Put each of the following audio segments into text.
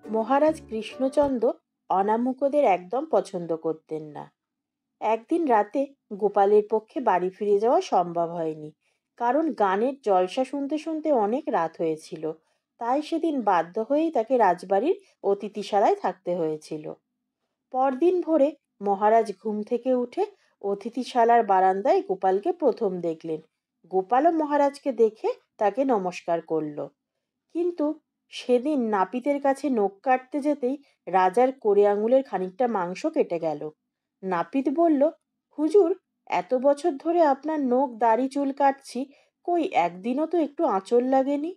মহারাজ কৃষ্ণচন্দ্র অনামিকাদের একদম পছন্দ করতেন না। একদিন রাতে গোপালের পক্ষে বাড়ি ফিরে যাওয়া সম্ভব হয়নি, কারণ গানের জলসা শুনতে শুনতে অনেক রাত হয়েছিল। তাই সেদিন বাধ্য হয়েই তাকে রাজবাড়ির অতিথিশালায় থাকতে হয়েছিল। পরদিন ভোরে মহারাজ ঘুম থেকে উঠে অতিথিশালার বারান্দায় গোপালকে প্রথম দেখলেন। গোপালও মহারাজকে দেখে তাকে নমস্কার করল। কিন্তু সেদিন নাপিতের কাছে নখ কাটতে যেতেই রাজার কোড়ে আঙুলের খানিকটা মাংস কেটে গেল। নাপিত বলল, হুজুর, এত বছর ধরে আপনার নখ দাড়ি চুল কাটছি, কই একদিনও তো একটু আঁচড় লাগেনি।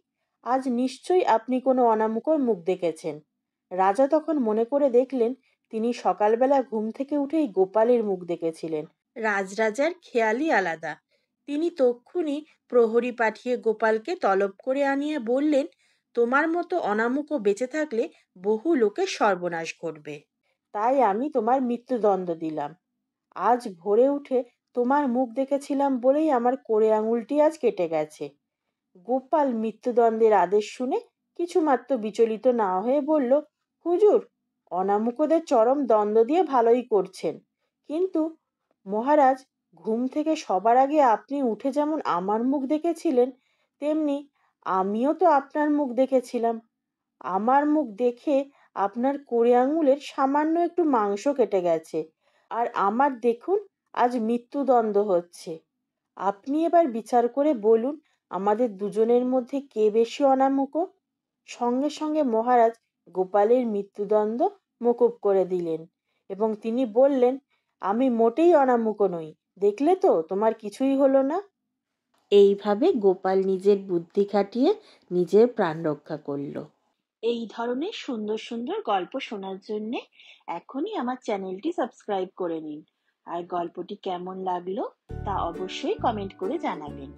আজ নিশ্চয়ই আপনি কোনো অনামিকার মুখ দেখেছেন। রাজা তখন মনে করে দেখলেন তিনি সকালবেলা ঘুম থেকে উঠেই গোপালের মুখ দেখেছিলেন। রাজরাজার খেয়ালই আলাদা। তিনি তক্ষুনি প্রহরী পাঠিয়ে গোপালকে তলব করে আনিয়ে বললেন, তোমার মতো অনামিকা বেঁচে থাকলে বহু লোকের সর্বনাশ ঘটবে। তাই আমি তোমার মৃত্যুদণ্ড দিলাম। আজ ভোরে উঠে তোমার মুখ দেখেছিলাম বলেই আমার কোড়ে আঙুলটি আজ কেটে গেছে। গোপাল মৃত্যুদণ্ডের আদেশ শুনে কিছুমাত্র বিচলিত না হয়ে বলল, হুজুর, অনামিকাদের চরম দণ্ড দিয়ে ভালোই করছেন, কিন্তু মহারাজ, ঘুম থেকে সবার আগে আপনি উঠে যেমন আমার মুখ দেখেছিলেন, তেমনি আমিও তো আপনার মুখ দেখেছিলাম। আমার মুখ দেখে আপনার কোড়ে আঙুলের সামান্য একটু মাংস কেটে গেছে, আর আমার দেখুন আজ মৃত্যুদণ্ড হচ্ছে। আপনি এবার বিচার করে বলুন, আমাদের দুজনের মধ্যে কে বেশি অনামিকা? সঙ্গে সঙ্গে মহারাজ গোপালের মৃত্যুদণ্ড মকুব করে দিলেন এবং তিনি বললেন, আমি মোটেই অনামিকা নই, দেখলে তো তোমার কিছুই হলো না। এইভাবে গোপাল নিজের বুদ্ধি খাটিয়ে নিজের প্রাণ রক্ষা করল। এই ধরনের সুন্দর সুন্দর গল্প শোনার জন্য এখনই আমার চ্যানেলটি সাবস্ক্রাইব করে নিন। আর গল্পটি কেমন লাগলো তা অবশ্যই কমেন্ট করে জানাবেন।